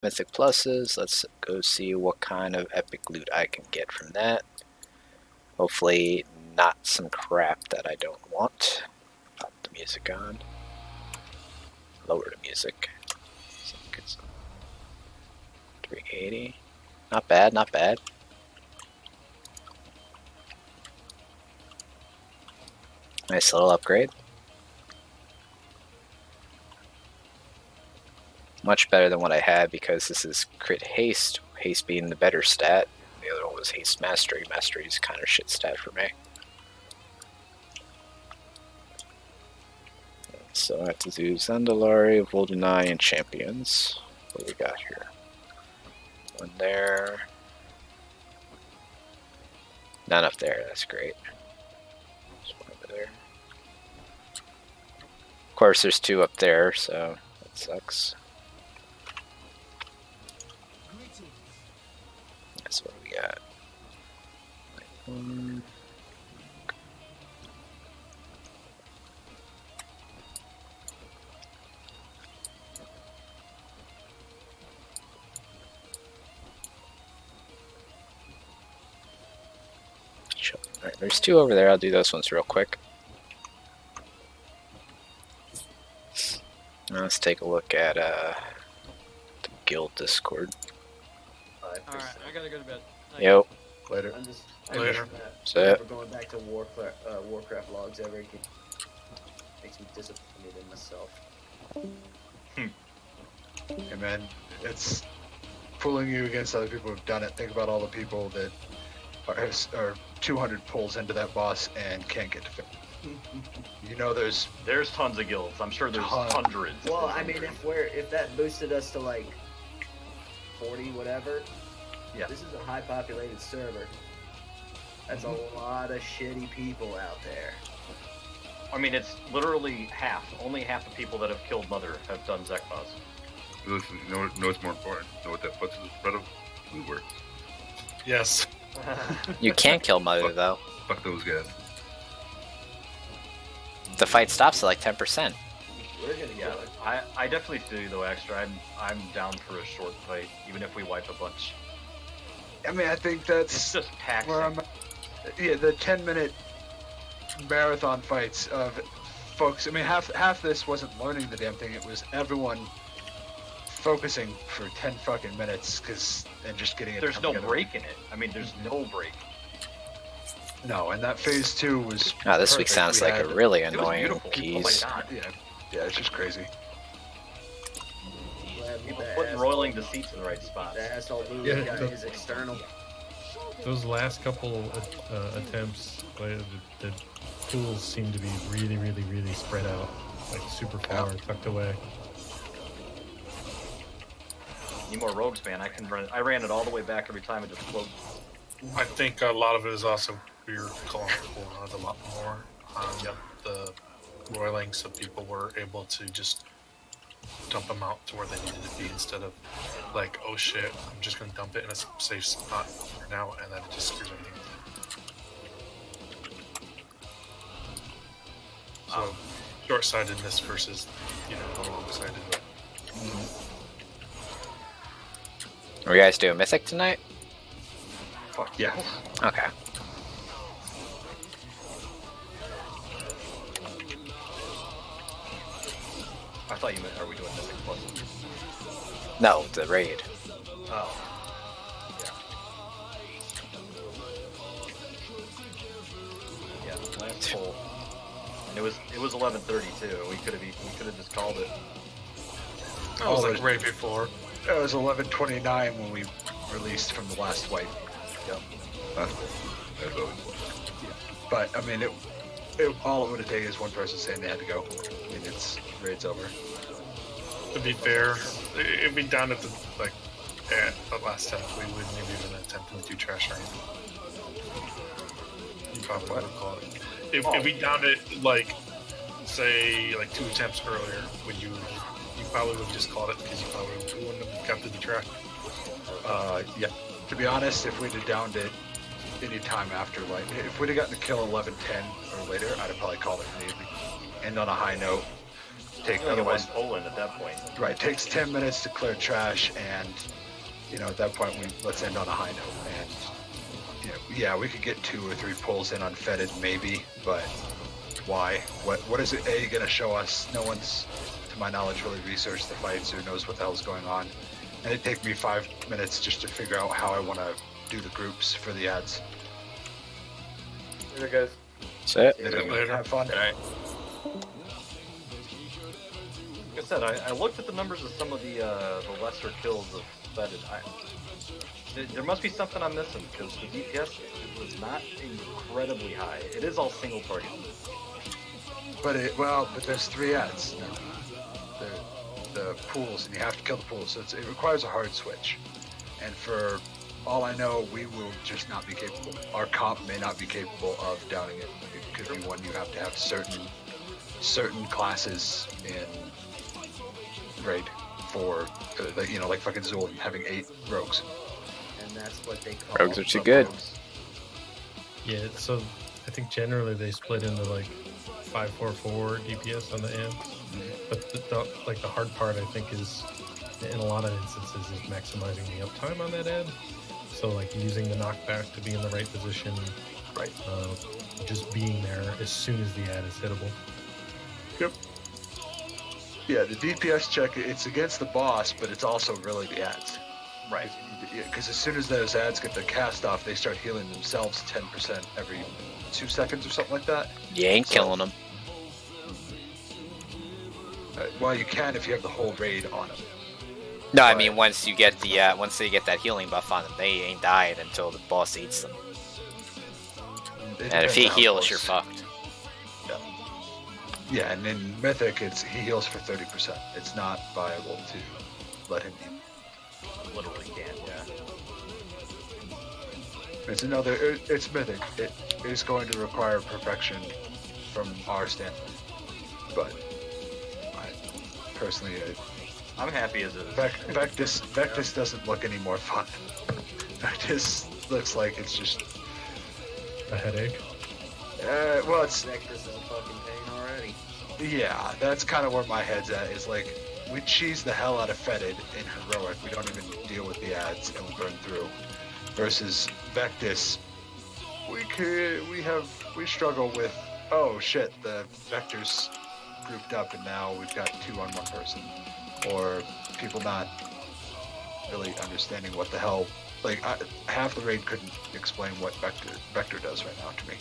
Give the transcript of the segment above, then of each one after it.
Mythic pluses. Let's go see what kind of epic loot I can get from that. Hopefully not some crap that I don't want. Pop the music on. Lower the music. 380. Not bad, not bad. Nice little upgrade. Much better than what I had because this is crit haste. Haste being the better stat. The other one was haste mastery. Mastery is kind of shit stat for me. So I have to do Zandalari, Voldenai, and Champions. What do we got here? One there. None up there, that's great. There's one over there. Of course, there's two up there, so that sucks. That's what we got. Alright, there's two over there. I'll do those ones real quick. Now let's take a look at the guild Discord. Alright, I gotta go to bed. Yo. Later. I'm just Later. So, we're going back to Warcraft logs ever. It makes me disappointed in myself. Hey man, it's pulling you against other people who've done it. Think about all the people that are 200 pulls into that boss and can't get to finish. You know, there's tons of guilds. I'm sure there's Tons. hundreds. Well, I mean, if that boosted us to like 40 whatever, Yeah. this is a high populated server. That's a lot of shitty people out there. I mean, it's literally half. Only half the people that have killed Mother have done Zekbaz. Listen, you know what's more important? Know what that puts us in front of? We work. Yes. you can't kill Mother though. Fuck those guys. The fight stops at like 10%. We're gonna Yeah, kill it. I definitely do though extra. I'm down for a short fight, even if we wipe a bunch. I mean, I think It's that's just taxing. where I'm. Yeah, the 10-minute marathon fights of folks. I mean, half this wasn't learning the damn thing. It was everyone focusing for 10 fucking minutes and just getting it. There's come no together. break in it. I mean, there's no break. No, and that phase 2 was. Oh, this week perfect. sounds We like a had- really It was annoying beautiful. Oh my keys. god. Yeah, it's just crazy. People putting roiling deceits in the right spots. The asshole Lulu Yeah, got the- his external. Those last couple attempts, the tools seem to be really spread out, like super far, tucked away. Need more rogues, man. I ran it all the way back every time it just floated. I think a lot of it is also we're calling for a lot more on the roiling, so people were able to just dump them out to where they needed to be instead of like, oh shit, I'm just gonna dump it in a safe spot for now, and then it just screws everything. So short-sightedness versus the long-sighted. Are you guys doing Mythic tonight? Fuck Yeah. Okay. I thought you meant, are we doing Mythic Plus? No, the raid. Oh. Yeah. Yeah, last poll. And it was 11:30 too. We could have just called it. That was like right before. It was 11:29 when we released from the last wipe. Yep. That's always was. But I mean, all it would have taken is one person saying they had to go. I mean, raid's over. To be fair, if we down at the last step, we wouldn't have even attempted to do trash or anything. You probably would call it. If we downed it say 2 attempts earlier, would you probably would have just called it because you probably wouldn't have got to the track. Yeah. To be honest, if we'd have downed it any time after, if we'd have gotten the kill 11:10 or later, I'd have probably called it in the evening. And on a high note, take You only get one otherwise. Poland at that point. Right, takes 10 minutes to clear trash, and at that point let's end on a high note. And yeah, we could get 2 or 3 pulls in on Fetid maybe, but why? What is it gonna show us? No one's, to my knowledge, really researched the fights or knows what the hell's going on. And it'd take me 5 minutes just to figure out how I want to do the groups for the ads. Later, guys. That's it. Later. Have fun. Alright. Like I said, I looked at the numbers of some of the lesser kills of Fetid. There must be something I'm missing because the DPS was not incredibly high. It is all single target. But there's 3 ads. The pools, and you have to kill the pools, so it requires a hard switch. And for all I know, we will just not be capable. Our comp may not be capable of downing it. It could be one you have to have certain classes in raid for, like fucking Zul having 8 rogues. And that's what they call Rogues are too good. rogues. Yeah, so I think generally they split into like 5-4-4 DPS on the ends. But the hard part I think is, in a lot of instances, is maximizing the uptime on that ad. So like using the knockback to be in the right position, Right. Just being there as soon as the ad is hittable. Yep. Yeah, the DPS check, it's against the boss, but it's also really the ads. Right. Because as soon as those ads get their cast off, they start healing themselves 10% every 2 seconds or something like that. You ain't killing them. Well, you can if you have the whole raid on them. No, I Right. mean once you get the once they get that healing buff on them, they ain't dying until the boss eats them. And if he heals, you're fucked. Yeah, and in Mythic, he heals for 30%. It's not viable to let him heal. Literally can't, yeah. It's Mythic. It is going to require perfection from our standpoint. But personally, I'm happy as it is. Vectis doesn't look any more fun. Vectis looks like it's just, A headache. well, it's, Vectis is a fucking pain already. yeah, that's kind of where my head's at, is like, we cheese the hell out of Fetid in Heroic, we don't even deal with the ads, and we burn through. Versus Vectis, we struggle with, oh shit, the Vector's grouped up and now we've got 2 on 1 person. Or people not really understanding what the hell, like, half the raid couldn't explain what Vector does right now to me.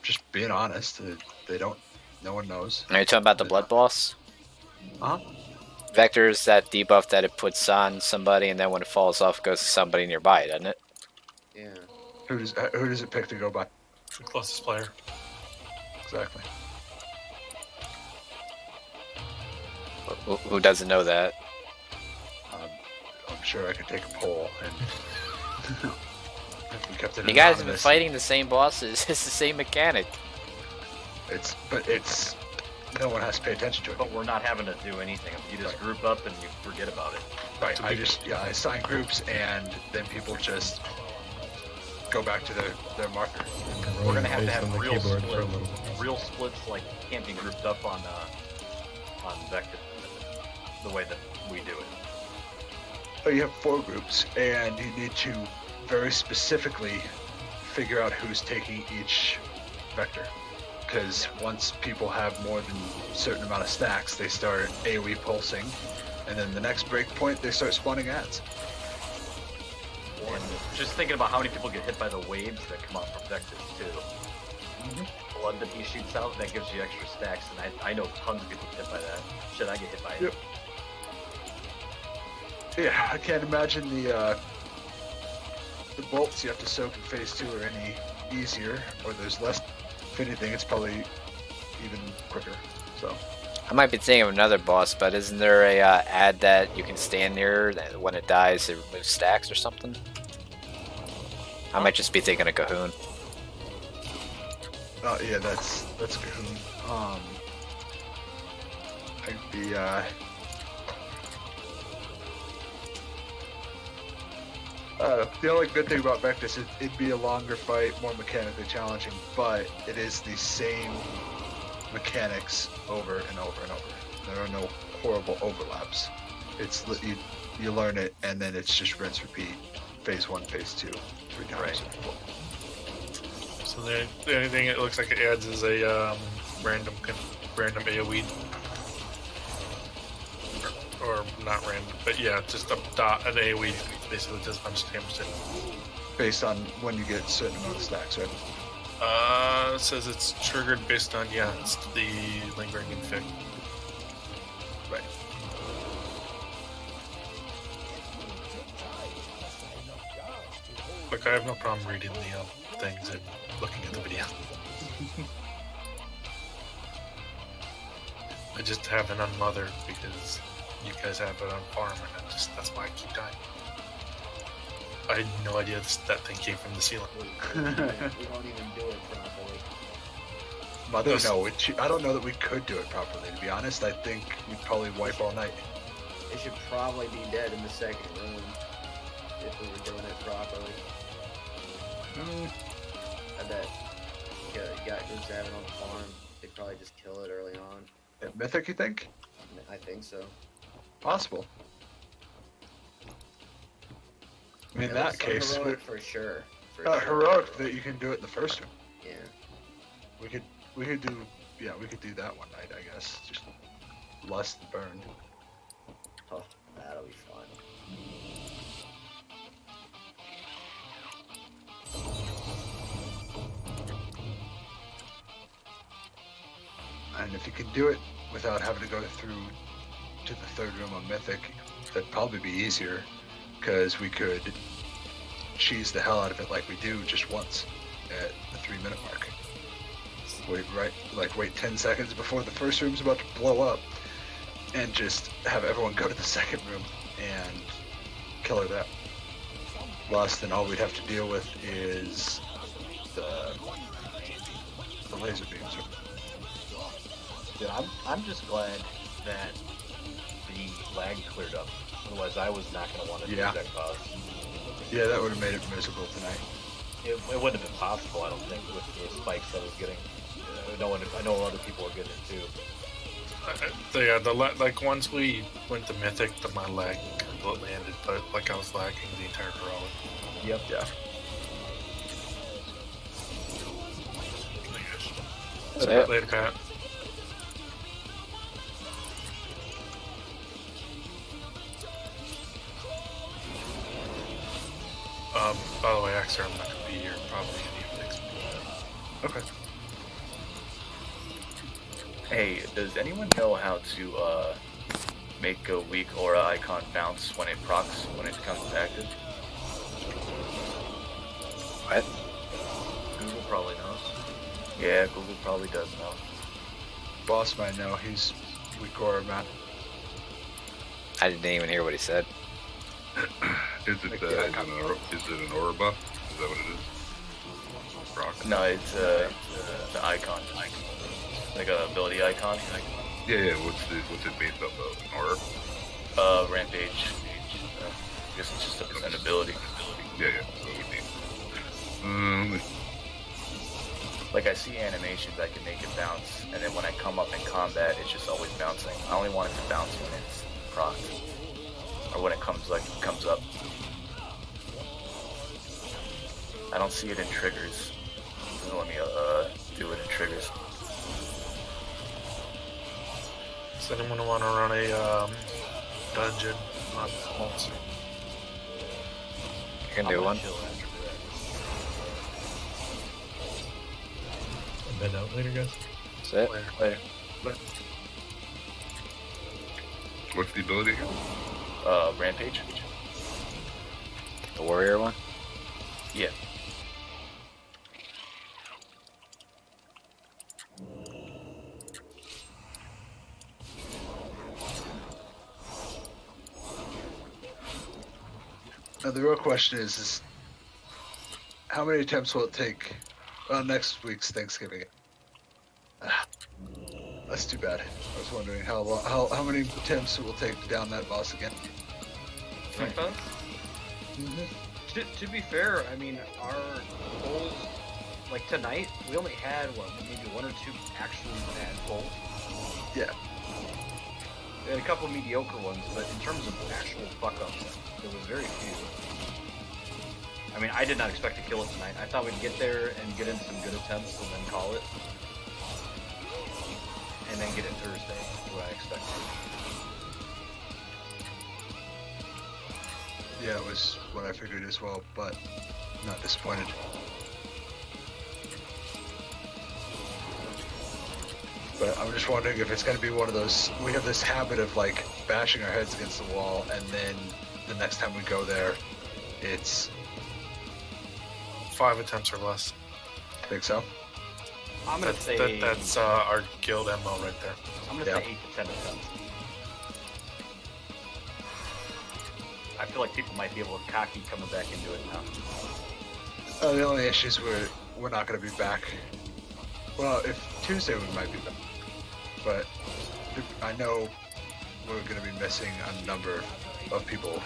Just being honest, they don't, no one knows. Are you talking about the blood boss? Huh? Vector is that debuff that it puts on somebody, and then when it falls off, it goes to somebody nearby, doesn't it? Yeah. Who does it pick to go by? The closest player. Exactly. Who doesn't know that? I'm sure I could take a poll and if we kept it You guys have been anonymous, fighting the same bosses. It's the same mechanic. It's no one has to pay attention to it. But we're not having to do anything. You just group up and you forget about it. Right. I assign groups and then people just go back to their marker. We're gonna have to Based have on the real keyboard for a splits. little bit. Real splits like can't be grouped up on Vector the way that we do it. Oh, you have 4 groups, and you need to very specifically figure out who's taking each vector. Because once people have more than a certain amount of stacks, they start AoE pulsing, and then the next breakpoint, they start spawning ads. And just thinking about how many people get hit by the waves that come out from Vectors too. Blood that he shoots out, that gives you extra stacks, and I know tons of people get hit by that. Shit, I get hit by it. Yep. Yeah, I can't imagine the bolts you have to soak in phase 2 are any easier, or there's less. If anything, it's probably even quicker. So. I might be thinking of another boss, but isn't there a ad that you can stand near that when it dies it removes stacks or something? I might just be thinking of Cahoon. Oh yeah, that's Cahoon. I'd be the only good thing about Vectis is it'd be a longer fight, more mechanically challenging, but it is the same mechanics over and over and over. There are no horrible overlaps. It's you learn it, and then it's just rinse, repeat. Phase 1, phase 2, 3 times. So the only thing it looks like it adds is a random AoE. Or not random, but yeah, just an AoE basically does a bunch of damage to it. Based on when you get a certain amount of stacks, right? It says it's triggered based on, it's the lingering infect. Right. Look, I have no problem reading the things and looking at the video. I just have an unmothered because you guys have it on farm, and that's why I keep dying. I had no idea that thing came from the ceiling. We don't even do it properly. Mother, no, I don't know that we could do it properly. To be honest, I think we'd probably wipe all night. It should probably be dead in the second room if we were doing it properly. I bet you got groups that have it on the farm. They'd probably just kill it early on. At Mythic, you think? I think so. Possible. I mean, in that case, heroic for sure. heroic that you can do it in the first room. Yeah. We could do that one night, I guess. Just less than burned. Oh, that'll be fun. And if you could do it without having to go through to the third room on Mythic, that'd probably be easier, because we could cheese the hell out of it like we do just once at the 3-minute mark. Wait 10 seconds before the first room's about to blow up, and just have everyone go to the second room and kill her there. Less than all we'd have to deal with is the laser beams. Dude, I'm just glad that the lag cleared up. Otherwise, I was not going to want to do that boss. Yeah, that would have made it miserable tonight. It wouldn't have been possible, I don't think, with the spikes I was getting. I know other people were getting it too. Once we went to Mythic, my lag completely ended, but I was lagging the entire heroic. Yep. Yeah. Later, Pat. By the way, Axer, I'm not going to be here probably any of next week. Okay. Hey, does anyone know how to make a weak aura icon bounce when it procs, when it becomes active? What? Google probably knows. Yeah, Google probably does know. Boss might know. He's weak aura man. I didn't even hear what he said. Is it an aura buff? Is that what it is? Rock? No, it's the icon. Like a ability icon. Yeah. What's it based off of? Aura? Rampage. I guess it's just an ability. Yeah. So it would be. Like I see animations, I can make it bounce, and then when I come up in combat, it's just always bouncing. I only want it to bounce when it's procced, or when it comes up. I don't see it in triggers. It doesn't let me do it in triggers. Does anyone want to run a dungeon on Monster? You can do one. Bed out later, guys. That's it. Later. What's the ability? Rampage? The warrior one? Yeah. Now the real question is how many attempts will it take next week's Thanksgiving? That's too bad. I was wondering how many attempts it will take to down that boss again. To be fair, I mean, our goals like tonight, we only had maybe 1 or 2 actually bad pulls. Yeah. We had a couple mediocre ones, but in terms of actual fuck-ups, there was very few. I mean, I did not expect to kill it tonight. I thought we'd get there and get in some good attempts and then call it. And then get it Thursday, is what I expected. Yeah, it was what I figured as well, but not disappointed. But I'm just wondering if it's going to be one of those, we have this habit of like bashing our heads against the wall, and then the next time we go there, it's, 5 attempts or less. think so? I'm gonna say That's our guild MO right there. I'm gonna say 8 to 10 attempts. I feel like people might be able to cocky coming back into it now. The only issue is we're not going to be back. Well, if Tuesday we might be back, but I know we're going to be missing a number of people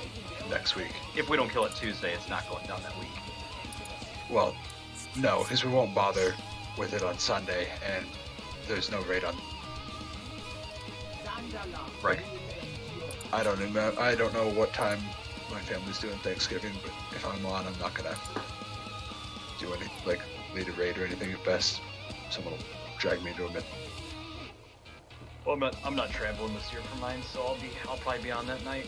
next week. If we don't kill it Tuesday, it's not going down that week. Well, no, because we won't bother with it on Sunday, and there's no raid on. Right. I don't know what time my family's doing Thanksgiving, but if I'm on, I'm not gonna do any lead a raid or anything. At best, someone will drag me into a mid. Well, I'm not traveling this year for mine, so I'll probably be on that night.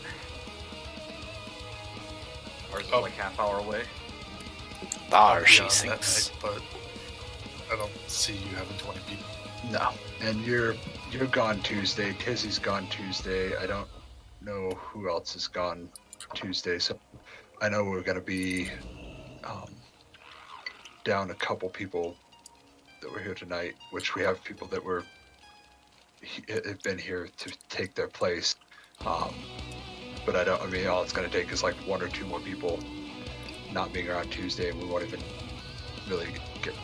Ours is like half-hour away. Bar, I'll be she on that sings. night, but I don't see you having 20 people. No, and you're gone Tuesday. Tizzy's gone Tuesday. I don't know who else is gone Tuesday, so I know we're gonna be down a couple people that were here tonight, which we have people that have been here to take their place. But I mean, all it's gonna take is like 1 or 2 more people not being around Tuesday, and we won't even really get.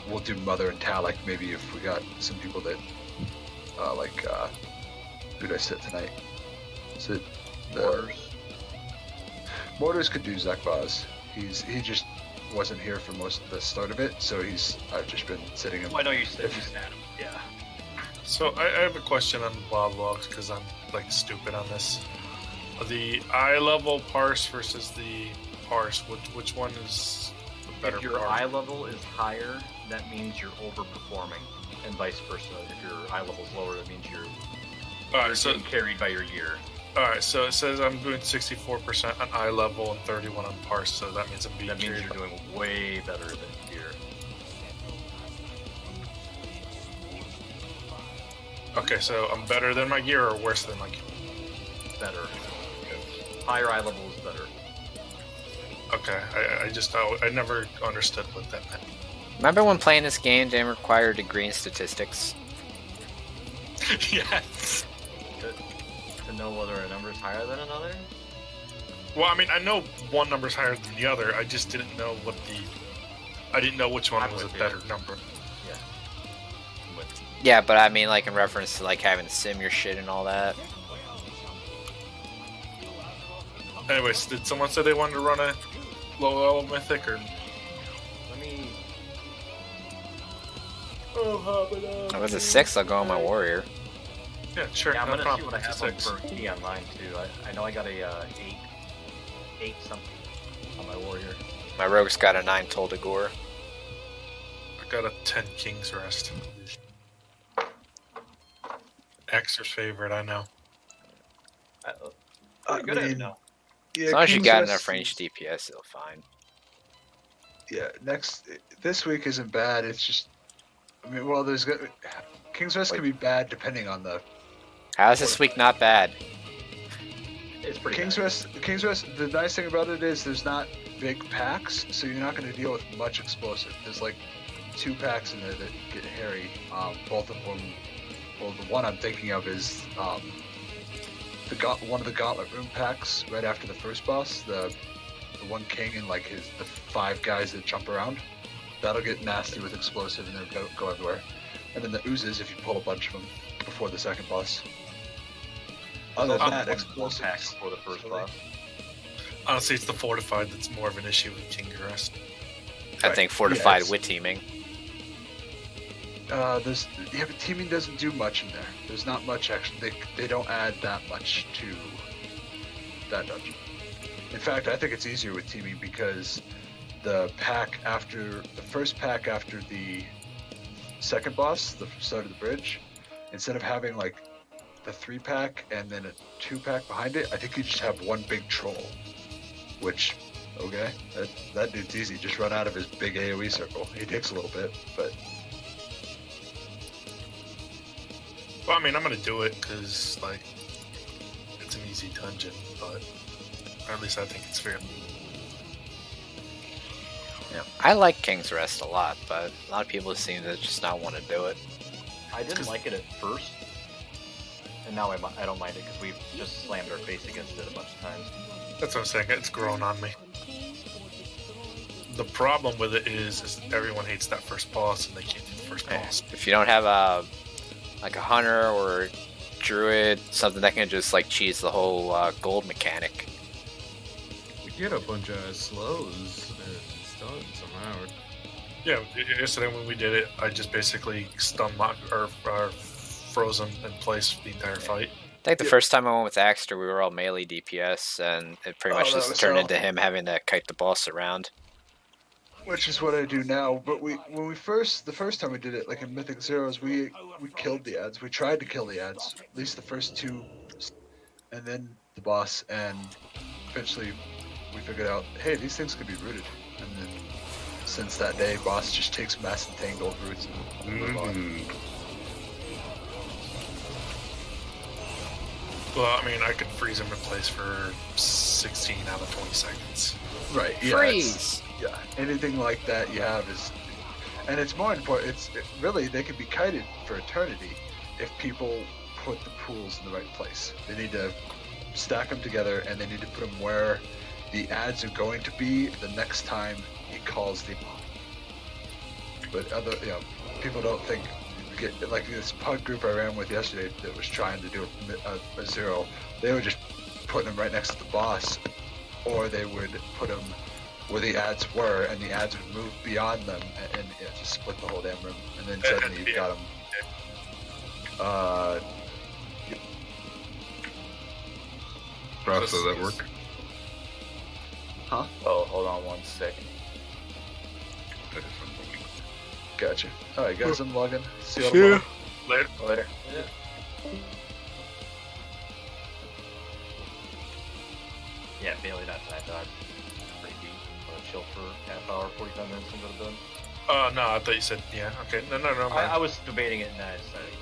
We'll do Mother and Talik maybe if we got some people that who did I sit tonight? Sit Mortars could do Zekbaz. He just wasn't here for most of the start of it, so I've just been sitting in. Well, I know you said him. Yeah. So I have a question on Wild Logs because I'm like stupid on this. The eye level parse versus the parse, which one is the better? If your parse? eye level is higher, that means you're overperforming, and vice versa. If your eye level is lower, that means you're Alright, so getting carried by your gear. alright, so it says I'm doing 64% on eye level and 31 on parse, so that means I'm being That means carried. you're doing way better than gear. Okay, so I'm better than my gear or worse than my gear? Better. Higher eye level is better. Okay, I never understood what that meant. Remember when playing this game didn't require a degree in statistics? Yes. To know whether a number is higher than another? Well, I mean, I know one number's higher than the other. I just didn't know I didn't know which one I'm was a with you. better number. Yeah. I'm with you. Yeah, but I mean, like in reference to like having to sim your shit and all that. Anyways, did someone say they wanted to run a low level mythic or? Let me. If it's a 6, I'll go on my warrior. Yeah, sure. Yeah, I'm no gonna problem. see what I have on 6. for key online too. I know I got a 8 something on my warrior. My rogue's got a 9 Toldagor. I got a 10 King's Rest. Xer's favorite, I know. Pretty good at it now. Yeah, As long as you King's got Rest enough is- range DPS, it'll fine. Yeah, this week isn't bad. It's just, I mean, well, King's Rest can be bad depending on the How's this week not bad? It's pretty King's bad. Rest. King's Rest. The nice thing about it is there's not big packs, so you're not going to deal with much explosive. There's like 2 packs in there that get hairy. Both of them. Well, the one I'm thinking of is one of the Gauntlet Room packs right after the first boss. The one king and like the 5 guys that jump around. That'll get nasty with explosive and they'll go everywhere. And then the oozes if you pull a bunch of them before the second boss. Other than that, explosives packs before the first boss. Honestly, it's the fortified that's more of an issue with King's Rest. I Right. think fortified Yeah, with teaming. but teaming doesn't do much in there. There's not much action. They don't add that much to that dungeon. In fact, I think it's easier with teaming because the first pack after the second boss, the start of the bridge, instead of having like the 3-pack and then a 2-pack behind it, I think you just have one big troll. Which, okay, that dude's easy. Just run out of his big AoE circle. He takes a little bit, but. Well, I mean, I'm gonna do it because like it's an easy dungeon, but or at least I think it's fair. I like King's Rest a lot, but a lot of people seem to just not want to do it. I didn't like it at first, and now I don't mind it because we've just slammed our face against it a bunch of times. That's what I'm saying. It's grown on me. The problem with it is everyone hates that first boss, and they can't do the first boss. If you don't have a hunter or druid, something that can just like cheese the whole gold mechanic. We get a bunch of slows and stuns somehow. Yeah, yesterday when we did it, I just basically stun locked or froze him in place the entire fight. I think the first time I went with Axter, we were all melee DPS, and it pretty much just turned into him having to kite the boss around. Which is what I do now, but the first time we did it, like in Mythic Zeros, we killed the ads. We tried to kill the ads, at least the first 2, and then the boss, and eventually we figured out, hey, these things could be rooted. And then since that day, boss just takes mass entangled roots and move on. Well, I mean, I could freeze him in place for 16 out of 20 seconds. Right, yeah. Freeze! Yeah, anything like that you have is, and it's more important. Really, they can be kited for eternity if people put the pools in the right place. They need to stack them together, and they need to put them where the ads are going to be the next time he calls them on. But people don't think. Like this pug group I ran with yesterday that was trying to do a zero, they were just putting them right next to the boss, or they would put them where the ads were, and the ads would move beyond them, and just split the whole damn room, and then suddenly you've got them. Ross, does that work? Huh? Oh, hold on 1 second. That is something. Gotcha. Alright guys, I'm logging. See you See ya. tomorrow. Later. Yeah, Bailey, that's I thought. Pretty deep. Chill for half hour, 45 minutes, and go to bed. No, I thought you said, yeah, okay. No. I was debating it, and I decided.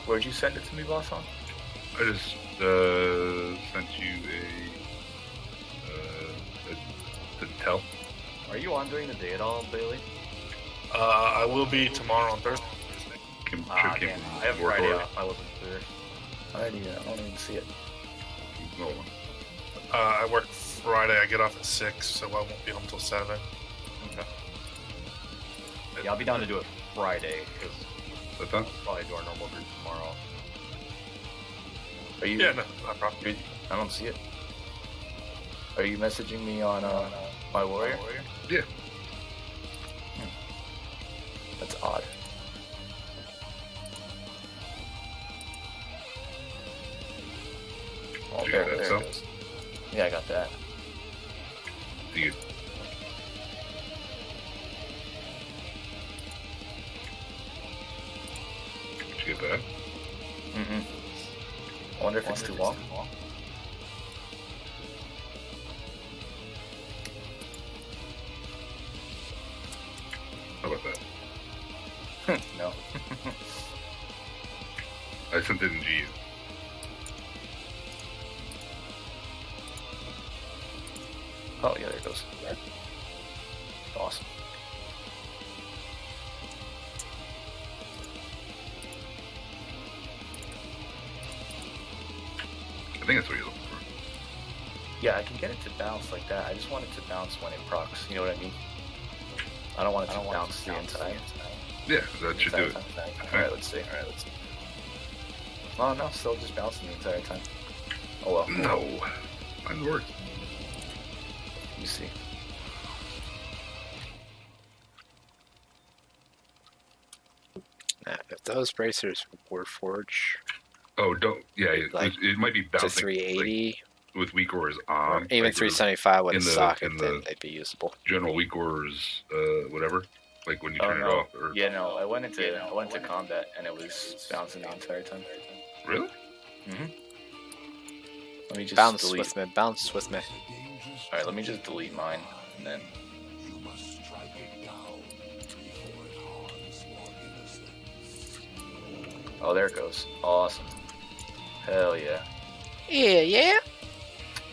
Where'd you send it to me, boss? On? I just sent you a tell. Are you on during the day at all, Bailey? I will be tomorrow on Thursday. Kim, Damn. I have work Friday order. off. I wasn't clear. I don't even see it. No. I work Friday. I get off at 6, so I won't be home till 7. Okay. Yeah, I'll be down to do it Friday, because That's done? we'll probably do our normal group tomorrow. Are you? Yeah, no problem. I don't see it. Are you messaging me on my warrior? Yeah. That's odd. Oh, Did you get that, there so? it goes. Yeah, I got that. Do you? Did you get that? Mm-mm. I wonder if it's too long. How about that? No. I sent it in GU. Oh, yeah, there it goes. Awesome. I think that's what you're looking for. Yeah, I can get it to bounce like that. I just want it to bounce when it procs. You know what I mean? I don't want it to bounce the entire time. Yeah, that should do it. Alright, let's see. Oh, no, still just bouncing the entire time. Oh well. No. Mine worked. You see. if those bracers were forged Oh, don't. Yeah, Like, it might be to bouncing 380 like, with weak ores or on. even like, 375 with in a the- socket, in then the- they'd be usable. general weak ores, whatever. Like when you Oh turn it no. off. Or Yeah, no. I went into combat and it was bouncing the entire time. really? Let me just Bounce delete. with me, bounce with me. All right, let me just delete mine and then. Oh, there it goes. Awesome. Hell yeah. Yeah.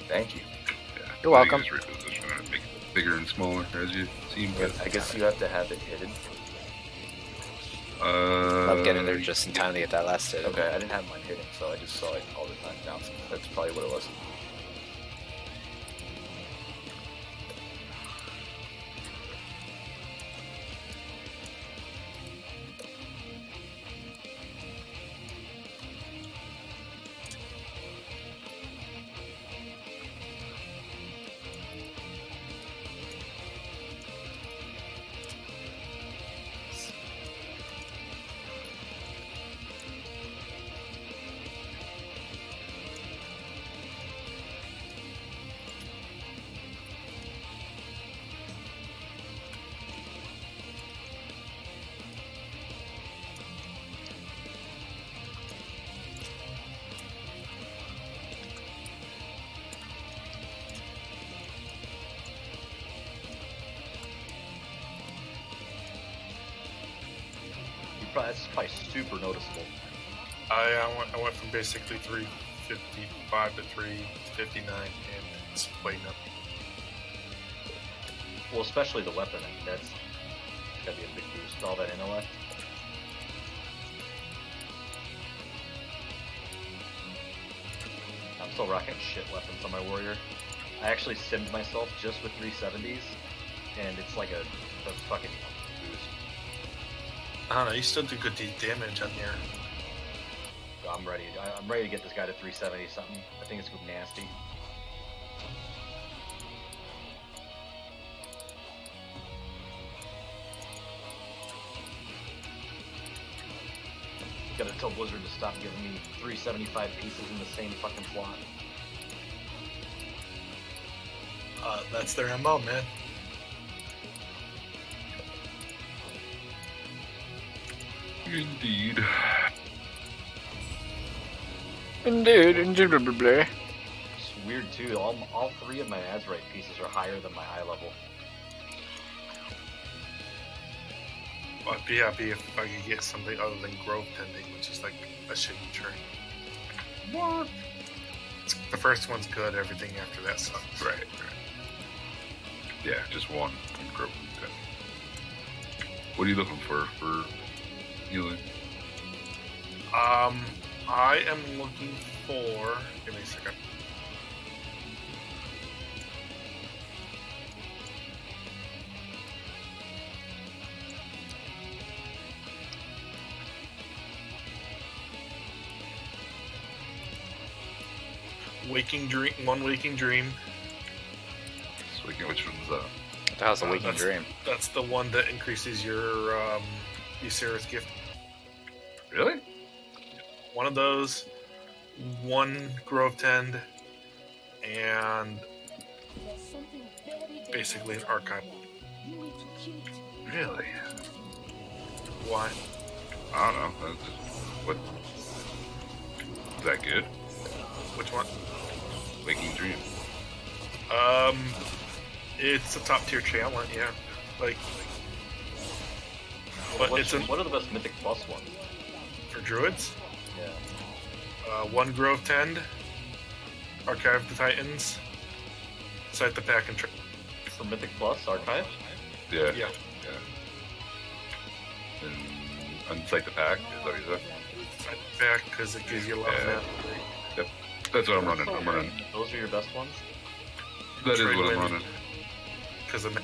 Thank you. Yeah. You're welcome. You just reposition it and make it bigger and smaller as you seem. I guess you have to have it hidden. Love getting there just in time to get that last hit. Okay, I didn't have mine hidden, so I just saw it all the time bouncing. That's probably what it was. That's probably super noticeable. I went from basically 355 to 359, and it's way up. Well, especially the weapon. I mean, that's gotta be a big boost. All that intellect. I'm still rocking shit weapons on my warrior. I actually simmed myself just with 370s, and it's like a fucking boost. I don't know. You still do good damage on here. So I'm ready. I'm ready to get this guy to 370 something. I think it's gonna be nasty. Gotta tell Blizzard to stop giving me 375 pieces in the same fucking slot. That's their MO, man. Indeed. Indubitably. It's weird too. All three of my Azurite pieces are higher than my eye level. I'd be happy if I could get something other than growth tending, which is like a shitty tree. What? The first one's good. Everything after that sucks. Right. Yeah, just one group. Okay. What are you looking for healing? I am looking for. Give me a second. Waking dream. One waking dream. Speaking, which one's that? That was a waking that's- dream. That's the one that increases your Ysera's gift. Really? One of those, one Grove Tend, and basically an archive. Really? Why? I don't know. That's just, what? Is that good? Which one? Waking Dream. It's a top tier talent, yeah. Like, but What it's an, are the best Mythic Plus ones? for druids. Yeah. One Grove Tend, Archive the Titans, Cite the Pack and For Mythic Plus Archive? Yeah. yeah. And Uncite the Pack, is that what you said? Cite the Pack because it gives you a lot of Yeah. that. That's what I'm running. I'm running. Those are your best ones? That is Trade what I'm wind. running. Because of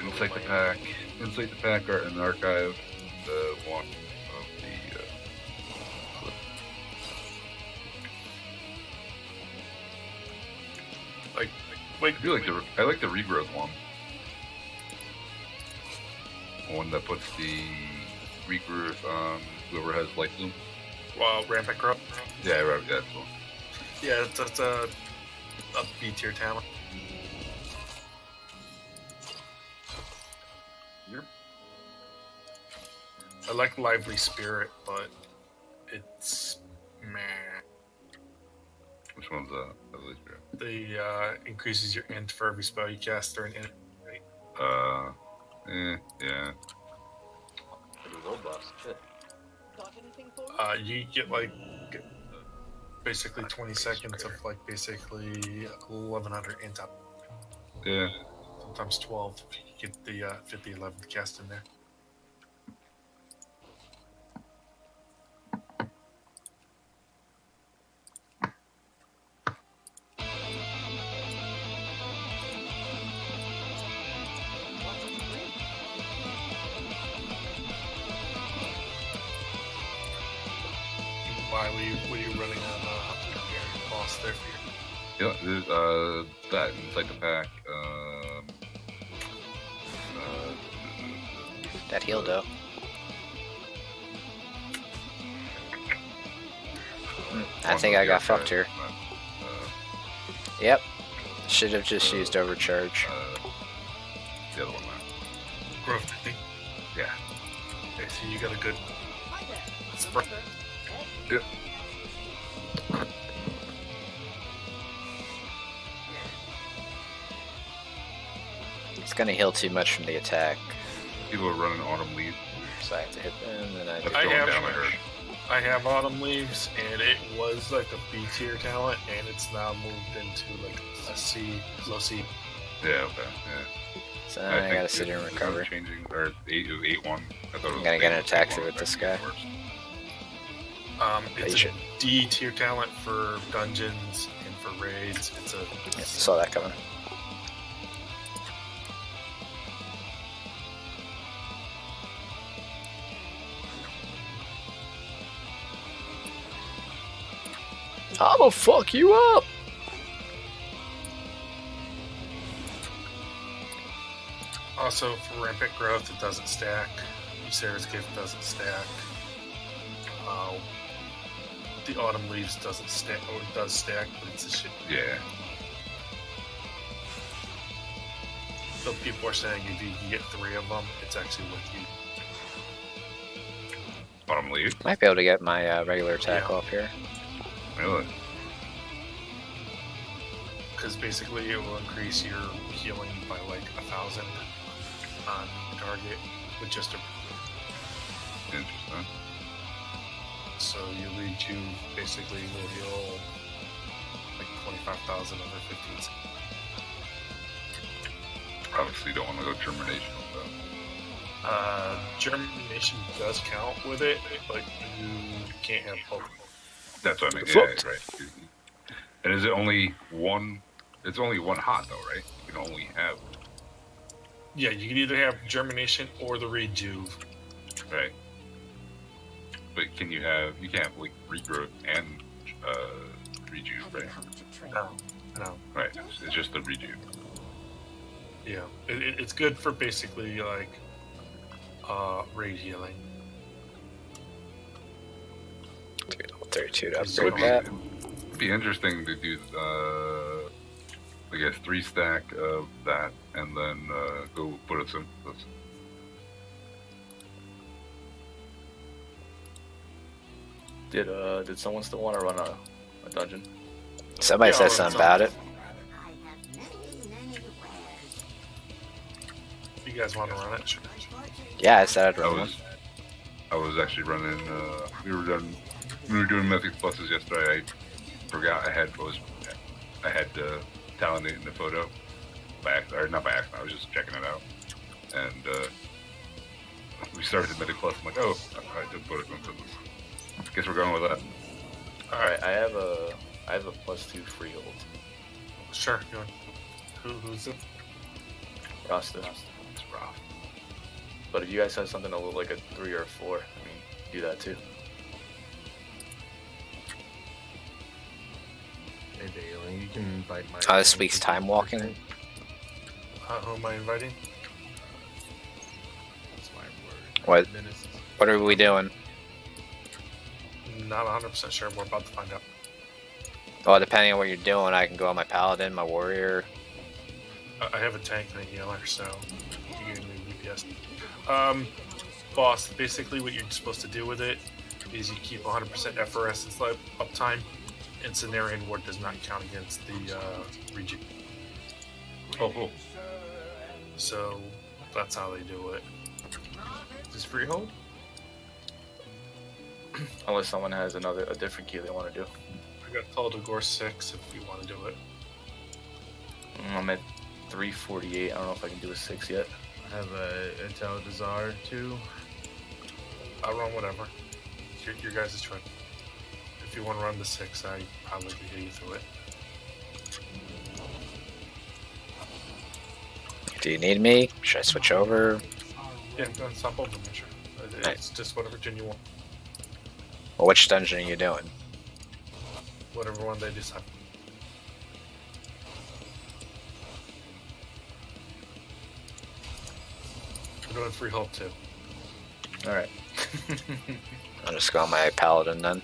Incite the Pack. Incite the Pack art and archive the one of the wait, I like the regrowth one. one that puts the regrowth on whoever has light bloom. Well, Rampant Growth. Yeah, right. Yeah, that's the one. Yeah, that's a B tier talent. Yep. I like Lively Spirit, but it's meh. Which one's that? At least, The increases your int for every spell you cast during int. yeah. Pretty robust. Shit. You get like basically 20 seconds of like basically 1100 int up. Yeah. Sometimes 12 if you get the fit the 11th cast in there. Why were you running on your boss there for your Yeah, there's that inside the pack. That healed up. I think I got fucked here. Yep. Should have just used overcharge. The other one, man. growth thing. Yeah. Okay, so you got a good spread. Yep. It's gonna heal too much from the attack, People are running autumn leaves. so I have to hit them, and I It's I going have- down, I heard. I have Autumn Leaves, and it was like a B tier talent, and it's now moved into like a C, low C. Yeah, okay. Yeah. So now I think gotta sit here and it's recover. Changing, or 8-1. I thought it was I'm gonna get an 8-1, attack through with 8-1, this guy. It's a Patient. D tier talent for dungeons and for raids. It's a Yeah, saw that coming. I'ma fuck you up! also for rampant growth. It doesn't stack. Sarah's gift doesn't stack. The autumn leaves doesn't stack. Oh, it does stack, but it's a shit. Yeah. So people are saying if you can get 3 of them, it's actually worth you. Autumn leaf. Might be able to get my regular attack Yeah. off here. Really? Because basically it will increase your healing by like 1,000 on target with just a. Interesting. So you rejuve basically will heal like 25,000 over 15 seconds. Obviously, you don't want to go germination. So. Germination does count with it, but you can't have both. That's what I mean. Yeah, Fucked. right. And is it only one? It's only one hot though, right? You can only have. Yeah, you can either have germination or the rejuve. Right. But can you have? You can't have like regrowth and rejuve, right? No. Right. It's just the rejuve. Yeah, it's good for basically like raid healing. Level 32 to It's upgrade good. that. It'd be interesting to do, I guess, 3 stack of that, and then go put it some. Did someone still want to run a dungeon? Somebody Yeah, said I'll something run about it. If you guys want to run it, sure. Yeah, I said I'd I run one. was, I was actually running. We were doing Mythic Pluses yesterday. I forgot I had Talonate in the photo. Or not by accident. I was just checking it out, and we started the Mythic Plus. I'm like, oh, I did put it into this. Guess we're going with that. All right, I have a +2 freehold. Sure. Go on. Who's it? Rasta. It's rough. But if you guys have something a little like a 3 or a 4, I mean, do that too. Hey, Bailey, you can invite my. This week's time walking. Who am I inviting? That's my What? Menaces. What are we doing? Not 100% sure. We're about to find out. Well, depending on what you're doing, I can go on my paladin, my warrior. I have a tank and a healer, so you gave me DPS. Boss, basically what you're supposed to do with it is you keep 100% FRS uptime, and Cenarian Ward does not count against the regen. Oh, cool. So that's how they do it. Is this freehold? Unless someone has a different key they want to do. I got told to Gore 6 if you want to do it. I'm at 348. I don't know if I can do a 6 yet. I have a Tel Desire too. I'll run whatever. It's your guys' choice. If you want to run the 6, I probably can get you through it. Do you need me? Should I switch over? Yeah, go and stop over, sure. It's just whatever gen you want. Well, which dungeon are you doing? Whatever one they decide. We're doing Freehold too. Alright. I'll just go on my paladin then.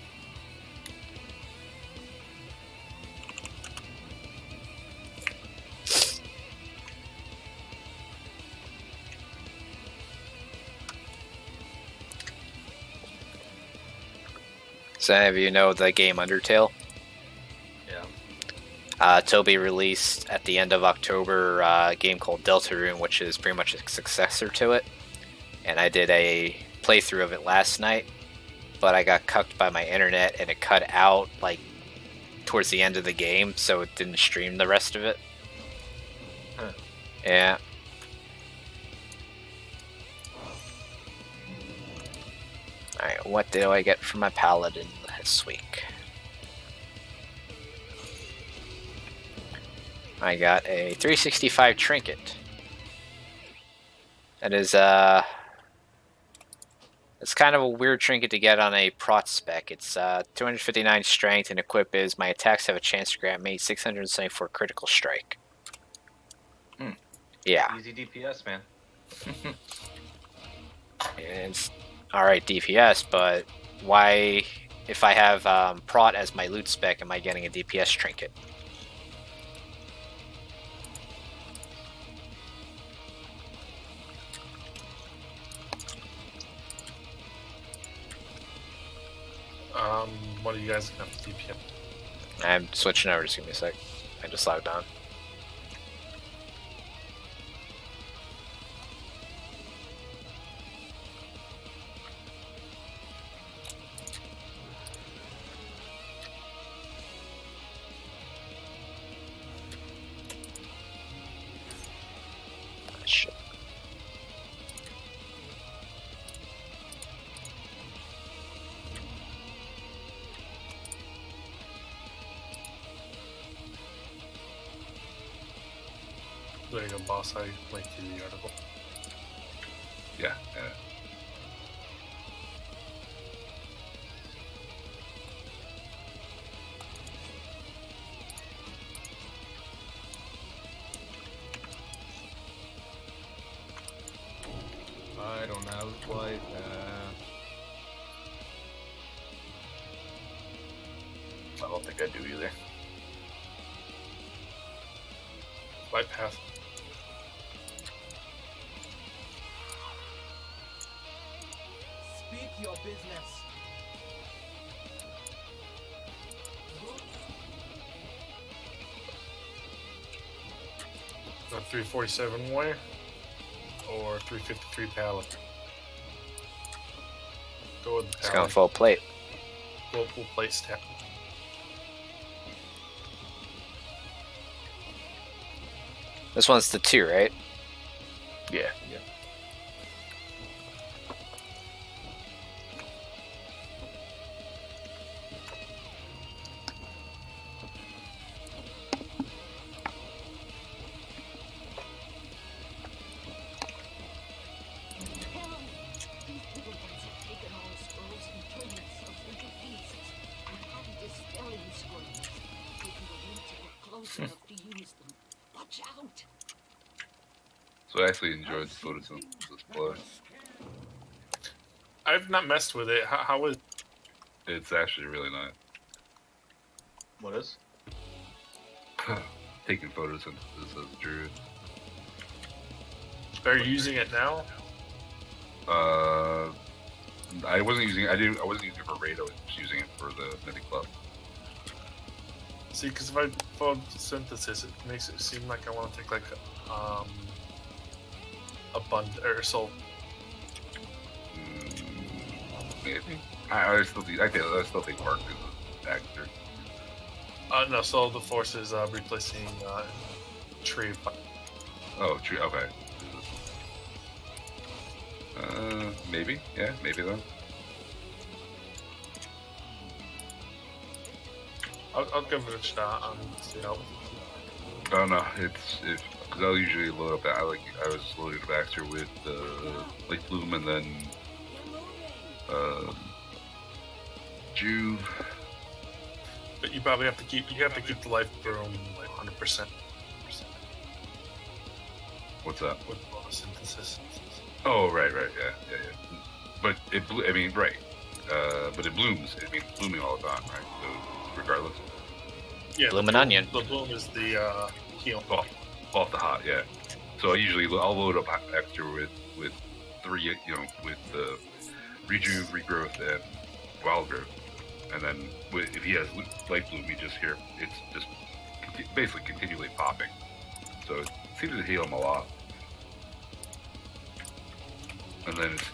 So any of you know the game Undertale? Yeah. Toby released at the end of October a game called Deltarune, which is pretty much a successor to it. And I did a playthrough of it last night, but I got cucked by my internet and it cut out like towards the end of the game, so it didn't stream the rest of it. Huh. Yeah. Alright, what do I get from my paladin this week? I got a 365 trinket. That is, it's kind of a weird trinket to get on a prot spec. It's 259 strength, and equip is my attacks have a chance to grant me 674 critical strike. Yeah. Easy DPS, man. It's alright DPS, but why, if I have prot as my loot spec, am I getting a DPS trinket? What do you guys have for DPS? I'm switching over, just give me a sec. I just logged on. Shit. There you go, boss. I linked you the article. Yeah, yeah. I don't have quite I don't think I do either. Light path. Speak your business. 347 warrior or 353 paladin? Go with the It's going paladin. full plate. Full plate stat. This one's the 2, right? Yeah. Watch out! So I actually enjoyed the photos of display. I've not messed with it. How is? It's actually really nice. What is? Taking photosynthesis as a druid. Are you using it now? I wasn't using it. I wasn't using it for raid. I was just using it for the Mythic Club. See, because if I photosynthesis, it makes it seem like I want to take like a bund or soul. Maybe. I still think Mark is an actor. No, Soul of the Force is replacing Tree. Oh, true. Okay. Maybe. Yeah, maybe then. I'll give it a shot and see how. I don't know. Because I'll usually load up. I was loading a Baxter with Lake Bloom and then Juve. But you probably have to keep the life broom like 100%. What's that? With photosynthesis. Oh, right, yeah. But right. But it blooms. I mean, it's blooming all the time, right? So, regardless. Bloom Yeah, the an bloom- onion. The bloom is the heal. Off the hot, yeah. So I'll load up extra with 3, with Rejuve, Regrowth, and Wild Growth. And then if he has Light Bloom, it's just basically continually popping. So it seems to heal him a lot. And then it's,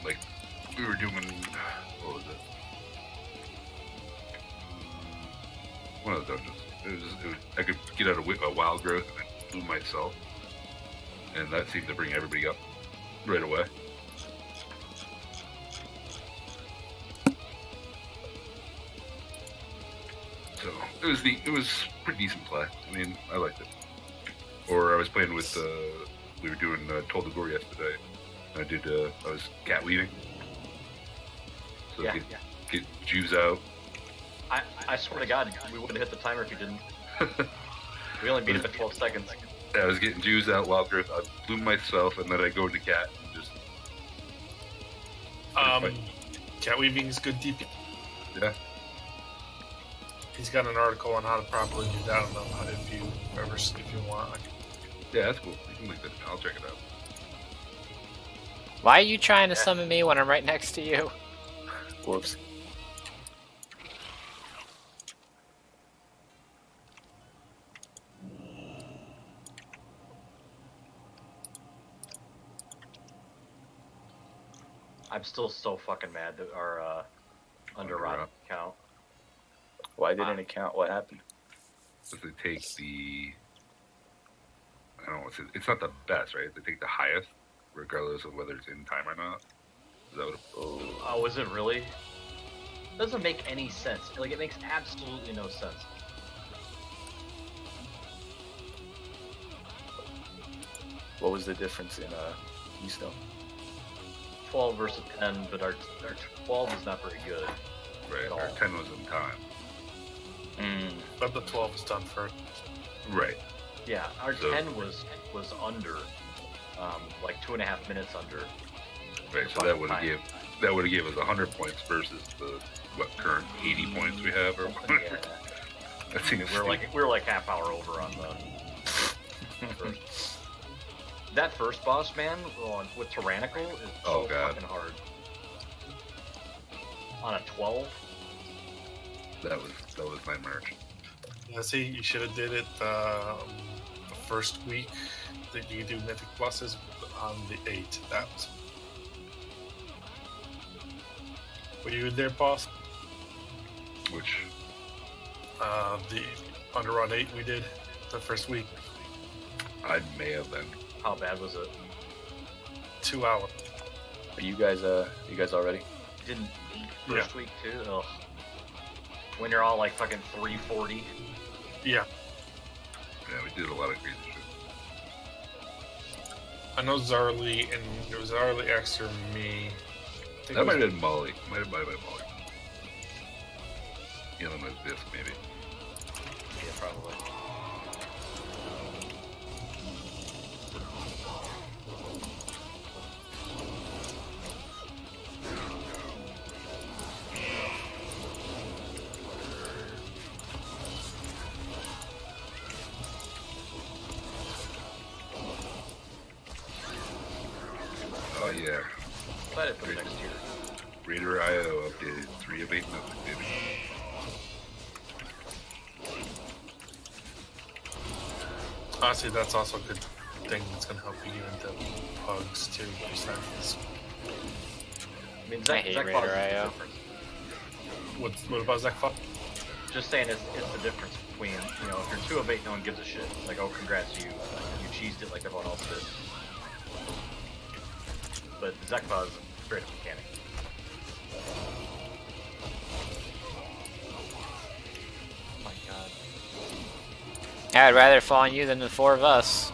like, we were doing, what was it? One of the dungeons. I could get out a Wild Growth and then bloom myself. And that seemed to bring everybody up right away. So it was pretty decent play. I mean, I liked it. Or I was playing with we were doing Told the Gore yesterday. I was cat weaving. So get Jews out. I swear to God, we wouldn't hit the timer if you didn't. We only beat it at 12 seconds. I was getting Jews out, Wild Growth. I bloom myself, and then I go into cat and just. Cat weaving is good DP. Yeah. He's got an article on how to properly do that. I don't know if you want. Yeah, that's cool. You can link that. I'll check it out. Why are you trying to summon me when I'm right next to you? Whoops. I'm still so fucking mad that our under Rock count. Why didn't it count? What happened? Because they take I don't know, it's not the best, right? They take the highest, regardless of whether it's in time or not. Is that what Oh, is it really? Doesn't make any sense. Like, it makes absolutely no sense. What was the difference in Keystone? 12 versus 10, but our 12 is not very good. right? at Or all. 10 was in time. But the 12 is done first. Right. Yeah, our So- 10 was under, like 2.5 minutes under. Right. So that would have gave us 100 points versus the current 80 points we have or whatever. Yeah. That seems We're like half hour over on the first. That first boss, man, with Tyrannical is Oh, so God. fucking hard. On a 12? that was my merch. Yeah, see, you should have did it the first week that you do Mythic Pluses on the 8th. That was. Were you there, boss? Which The Under Rod 8 we did the first week. I may have been. How bad was it? 2 hours. Are you guys all ready? Didn't eat first week too? Ugh. When you're all like fucking 340. Yeah. Yeah, we did a lot of crazy shit. I know Zarly and it was Zarly X or me. I think That it might was- have been Molly. Might have been Molly. Healing with this, maybe. Yeah, probably. excited for the next year. Raider IO updated 3 of 8 nothing, baby. Honestly, that's also a good thing that's going to help you into pugs too. Besides, I mean, I hate Zekbot Raider is the IO. difference. what about Zekbot? Just saying, it's the difference between, you know, if you're 2 of 8, no one gives a shit. It's like, oh, congrats, you cheesed it like everyone else did. But Zekbot is a straight up mechanic. Oh my god. I'd rather fall on you than the 4 of us.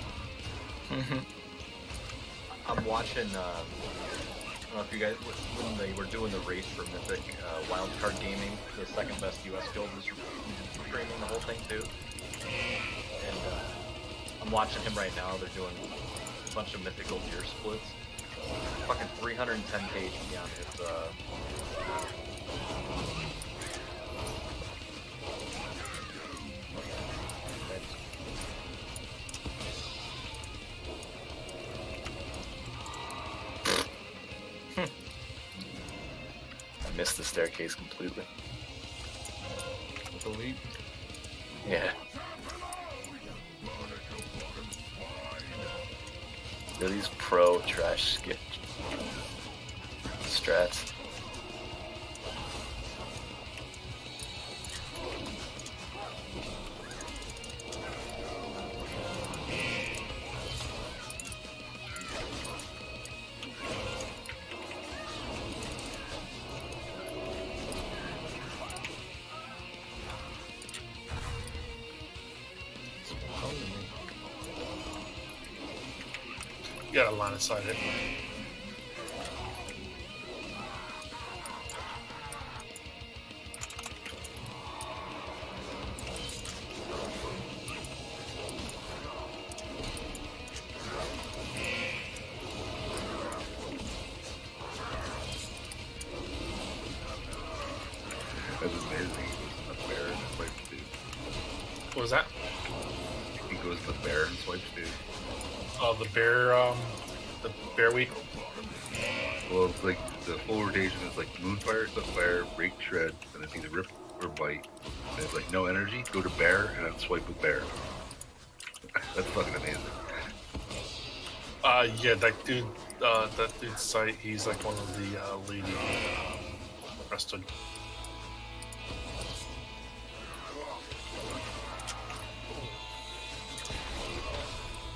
I'm watching, I don't know if you guys, when they were doing the race for Mythic Wildcard Gaming, the second best US guild was streaming the whole thing too. And I'm watching him right now, they're doing a bunch of mythical gear splits. Fucking 310 HP on his, I missed the staircase completely. With the leap. Yeah. They're these pro trash skip strats. You got a line of sight it. That's amazing. He goes to the bear and swipes dude. What was that? He goes to the bear and swipes dude. Oh, the bear week. Well, it's like the full rotation is like Moonfire, Sunfire, Rake, Shred, and it's either Rip or Bite. And it's like no energy, go to bear, and then swipe with bear. That's fucking amazing. Yeah, that dude's site, he's like one of the leading rested.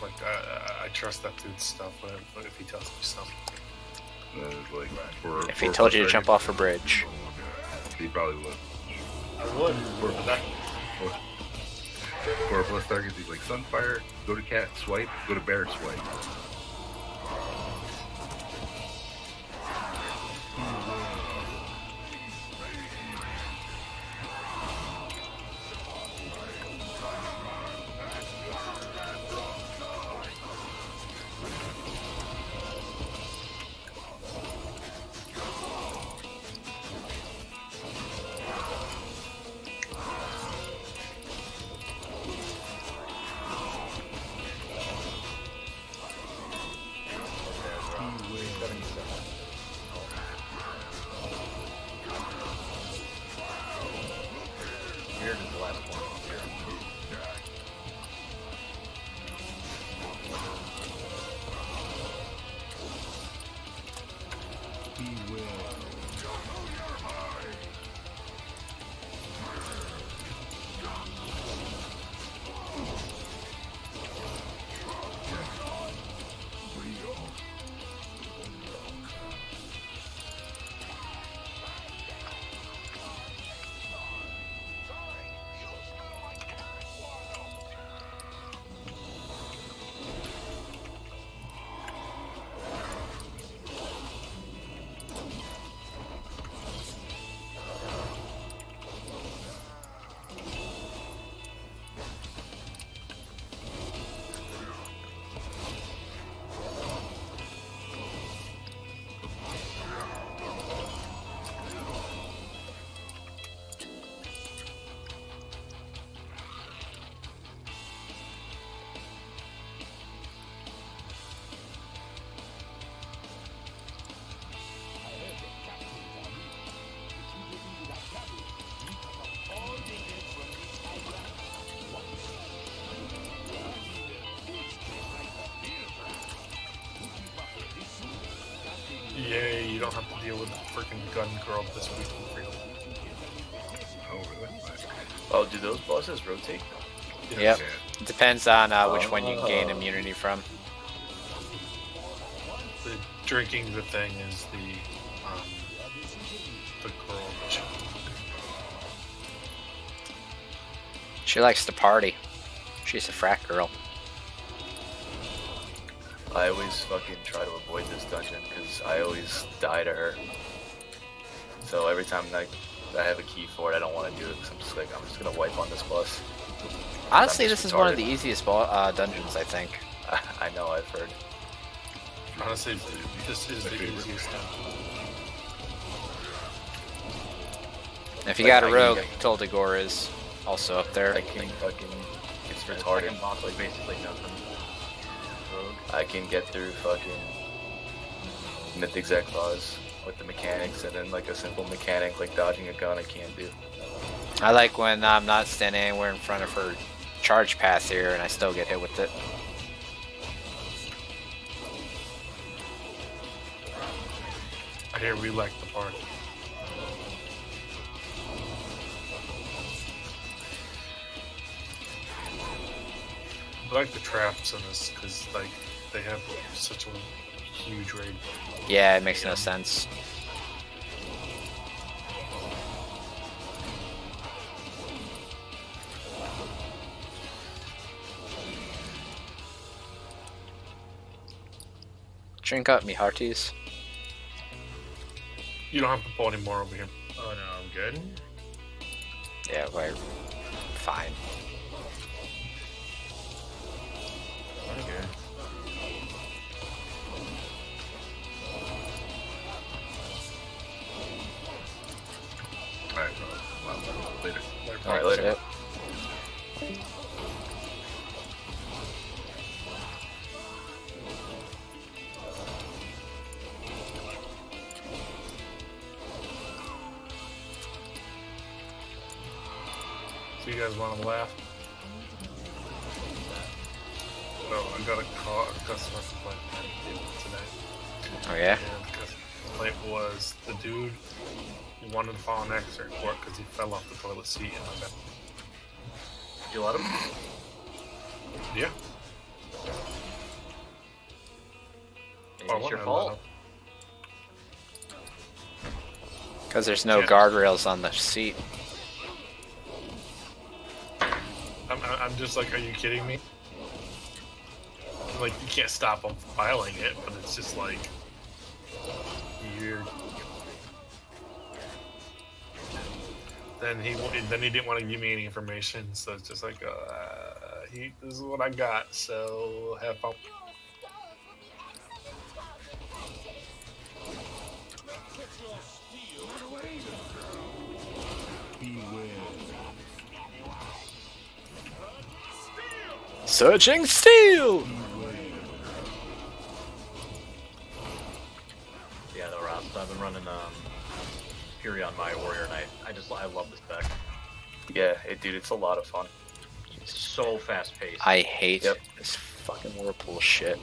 Like, I trust that dude's stuff, but if he tells me stuff. And then it's like for If he told you to jump off a bridge. he probably would. I would, but that, 4+ targets, he's like Sunfire, go to cat, swipe, go to bear, swipe. don't have to deal with the freaking gun girl this week for real. Oh, really? Oh, do those bosses rotate? Yep. Yeah. It depends on which one you gain immunity from. The drinking the thing is the girl. She likes to party. She's a frat girl. I always fucking try to avoid this dungeon because I always die to her. So every time I have a key for it, I don't want to do it because I'm just like, I'm just gonna wipe on this boss. Honestly, I'm this just is one of retarded. the easiest dungeons, I think. I know, I've heard. Honestly, this is My the favorite. easiest one. And if you Like, got a I can rogue, get- Toldegor is also up there. I can fucking, it's The retarded. second boss is basically nothing. Rogue. I can get through fucking Mythic Zekvaz with the mechanics, and then like a simple mechanic like dodging a gun I can't do. I like when I'm not standing anywhere in front of her charge path here and I still get hit with it. I hear we like the party. I like the traps in this because like they have such a huge raid. Yeah, it makes no sense. Drink up, me hearties. You don't have to pull any more over here. Oh no, I'm good. Yeah, we're fine. Okay. Alright, well, later. Alright, later. Yep. So you guys want to laugh? Well, I got a call, a customer complaint today. Oh yeah? And the customer complaint was the dude who wanted to file an accident report because he fell off the toilet seat in my bed. Did you let him? Yeah. Maybe Oh, it's your I fault. let him. Because there's no Yeah. guardrails on the seat. I'm just like, are you kidding me? Like, you can't stop him from filing it, but it's just like, you're. Then he didn't want to give me any information, so it's just like, this is what I got, so have fun. Searching steel! Yeah, no, Ross. I've been running Fury on my Warrior Knight. I love this deck. Yeah, dude, it's a lot of fun. It's so fast paced. I hate Yep. this fucking Whirlpool shit.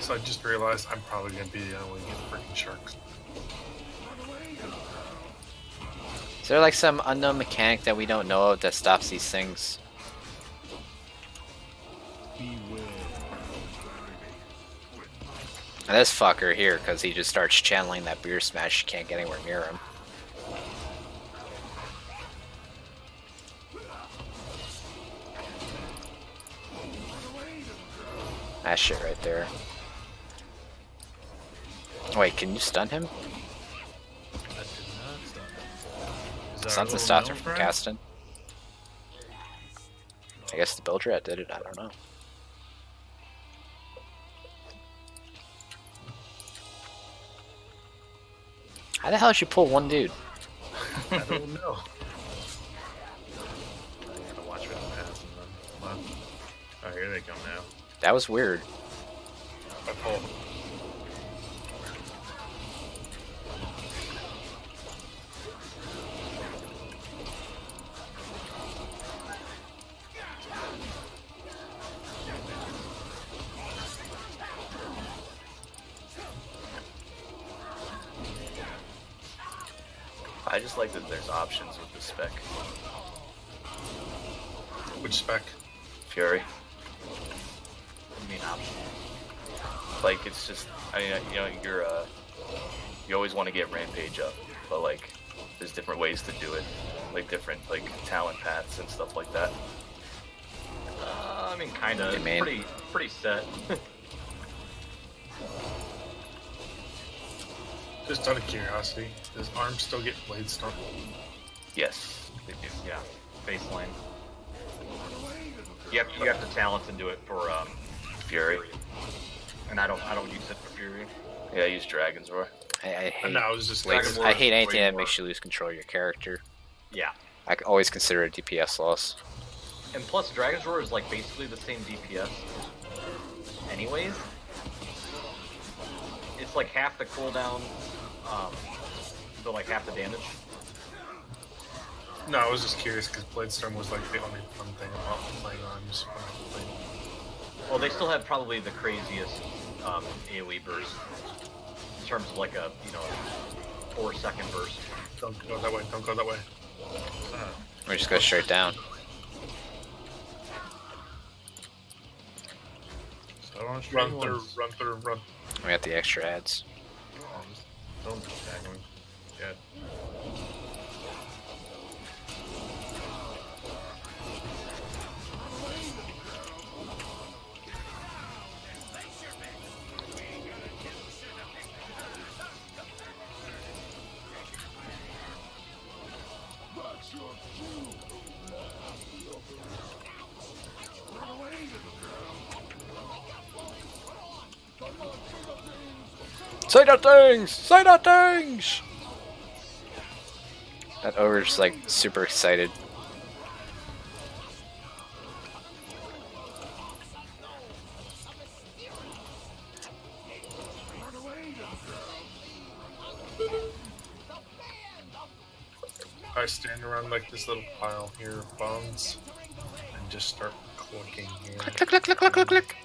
So I just realized I'm probably gonna be the only one to get freaking sharks. Is there like some unknown mechanic that we don't know of that stops these things? And this fucker here, because he just starts channeling that beer smash, you can't get anywhere near him. That shit right there. Wait, can you stun him? That did not stop him. Is that our Something little stopped him gnome from friend? casting. I guess the build rat did it, I don't know. How the hell did you pull one dude? I don't know. I gotta watch what I'm passing them. Come on. Oh, here they come now. That was weird. I pulled. I just like that there's options with the spec. Which spec? Fury. I mean, option. Like, it's just, I mean, you know, you always want to get Rampage up, but like, there's different ways to do it, like different like talent paths and stuff like that. I mean, kind of. Hey, man. Pretty set. Just out of curiosity, does ARM still get Blade Storm? Yes. They do, yeah. Baseline. You have to talent and do it for Fury. and I don't use it for Fury. Yeah, I use Dragon's Roar. I hate. No, I was just Dragon like, Lord I hate is anything way that more- makes you lose control of your character. Yeah. I always consider it a DPS loss. And plus, Dragon's Roar is like basically the same DPS. Anyways, it's like half the cooldown, but like half the damage. no, I was just curious because Blade Storm was like the only fun thing about playing ARMS when I played. Well, they still have probably the craziest AoE burst in terms of like a 4-second burst. Don't go that way, don't go that way. We just go straight down. So I don't Run through, run. We got the extra ads. Don't tag me. Yeah. Say that things! Say that things! That ogre's like super excited. I stand around like this little pile here of bones and just start clicking here. Click, click, click, click, click, click, click.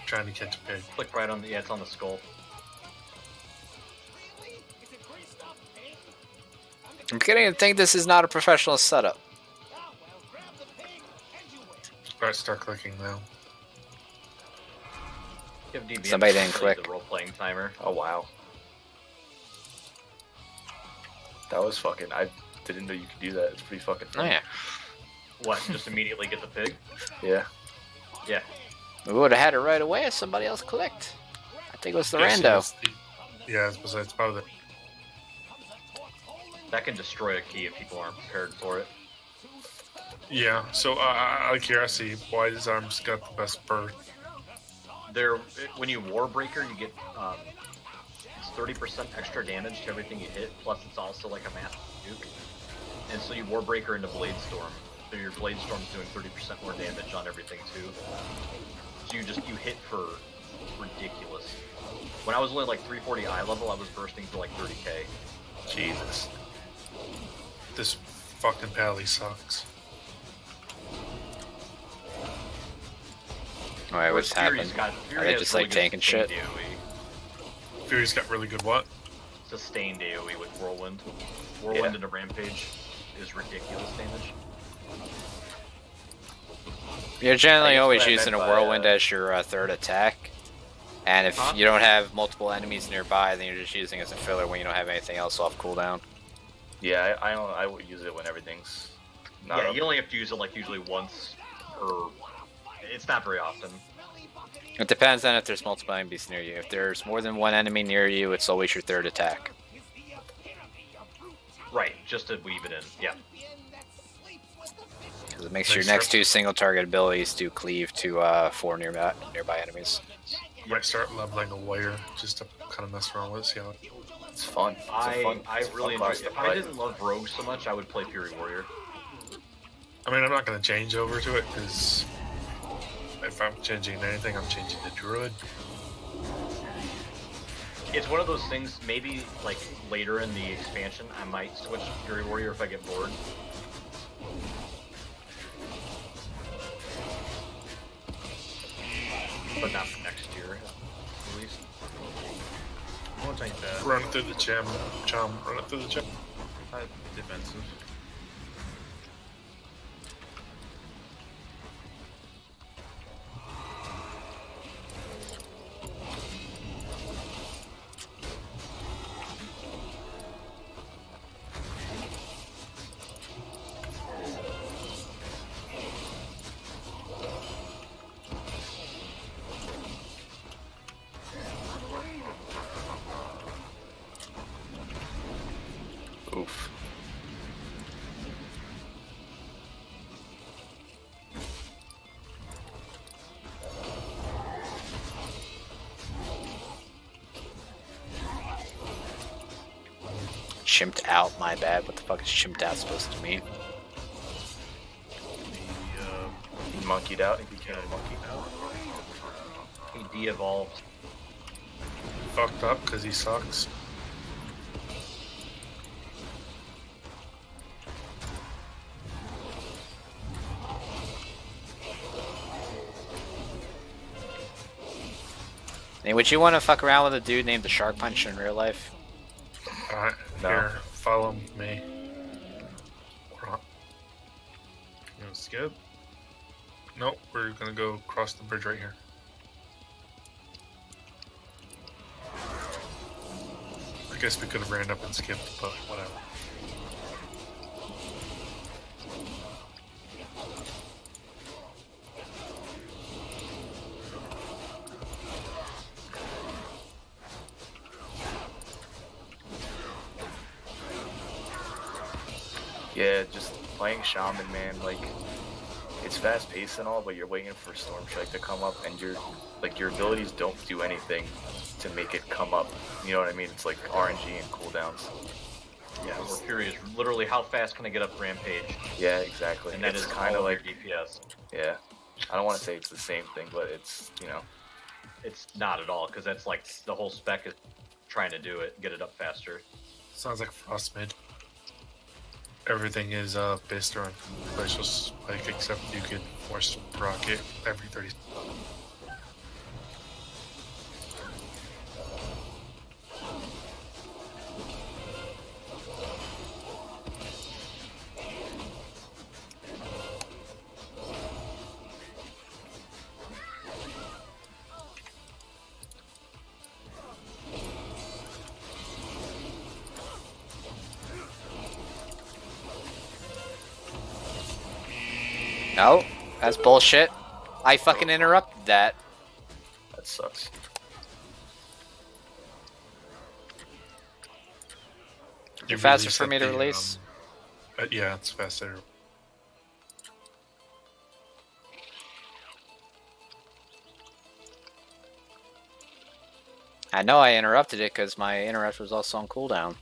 Trying to catch a pig. Click right on the it's on the skull. I'm beginning to think this is not a professional setup. Alright, start clicking now. Give DBM Somebody didn't like click. the role-playing timer. Oh wow. That was fucking. I didn't know you could do that. It's pretty fucking Oh fun. yeah. What? Just immediately get the pig? Yeah. Yeah. We would have had it right away if somebody else clicked. I think it was the Yes, rando. yes, yeah, it's part of the. That can destroy a key if people aren't prepared for it. Yeah, so out of curiosity, why does ARMS got the best birth? When you Warbreaker, you get it's 30% extra damage to everything you hit, plus it's also like a massive nuke. And so you Warbreaker into Blade Storm, so your Blade Storm's doing 30% more damage on everything too. So you hit for ridiculous. When I was only like 340 eye level, I was bursting for like 30k. Jesus. This fucking pally sucks. Alright, what's Fury's happened? Fury Are they has just really like good tanking sustained shit? AoE. Fury's got really good what? Sustained AoE with Whirlwind. Whirlwind Yeah. into Rampage is ridiculous damage. You're I generally guess always what I using a meant by, whirlwind as your third attack. And if Huh? you don't have multiple enemies nearby, then you're just using it as a filler when you don't have anything else off cooldown. Yeah, I would use it when everything's not Yeah, up. you only have to use it like usually once per. It's not very often. It depends on if there's multiple enemies near you. If there's more than one enemy near you, it's always your third attack. Right, just to weave it in. Yeah. Because it makes Nice your next two single target abilities do cleave to 4 nearby enemies. Might start leveling a warrior just to kind of mess around with it, see how. It's fun. It's I it's a fun really enjoy. class to If I play. didn't love Rogue so much, I would play Fury Warrior. I mean, I'm not gonna change over to it because if I'm changing anything, I'm changing to Druid. It's one of those things. Maybe like later in the expansion, I might switch to Fury Warrior if I get bored. But not for next year, at least. I won't take that. Run it through the gym. Chum, run it through the gym. Defensive. Oof. Chimped out, my bad. What the fuck is chimped out supposed to mean? He monkeyed out. He became a monkey. He de-evolved. Fucked up because he sucks. Hey, would you want to fuck around with a dude named the Shark Punch in real life? Alright, No. here, follow me. We're on. You know, skip. Nope, we're gonna go across the bridge right here. I guess we could have ran up and skipped, but whatever. Yeah, just playing Shaman, man, like, it's fast paced and all, but you're waiting for Storm Strike to come up, and your abilities don't do anything to make it come up. You know what I mean? It's like RNG and cooldowns. Yeah, we're curious. Literally, how fast can I get up Rampage? Yeah, exactly. And that it's is kind of all like, your DPS. yeah, I don't want to say it's the same thing, but it's, you know, It's not at all, because that's like the whole spec is trying to do it, get it up faster. Sounds like Frost mid. Everything is based around glacial spike, except you could force rocket every 30. No, that's bullshit. I fucking interrupted that. that sucks. Is it faster for me to release? Yeah, it's faster. I know I interrupted it because my interrupt was also on cooldown.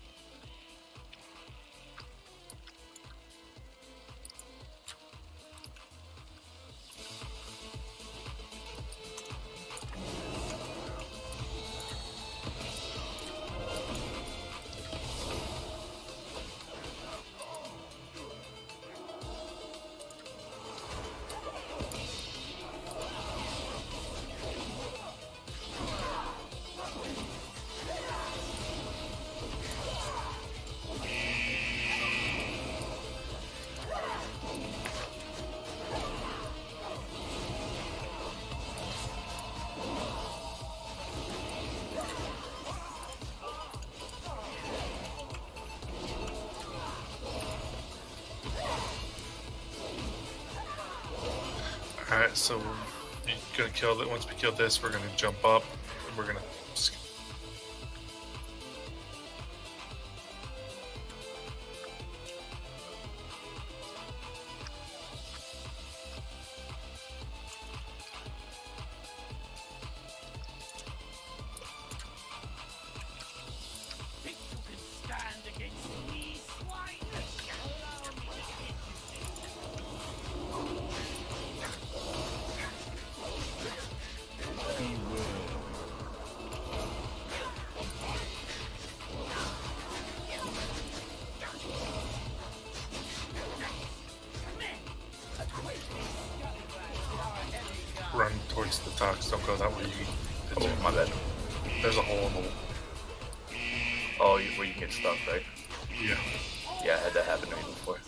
Alright, so we're gonna kill it. Once we kill this, we're gonna jump up. And we're gonna. Run towards the docks. Don't go that way. Oh, my bad. There's a hole in the wall. where you can get stuck, right? Yeah. Yeah, I had that happen to me before.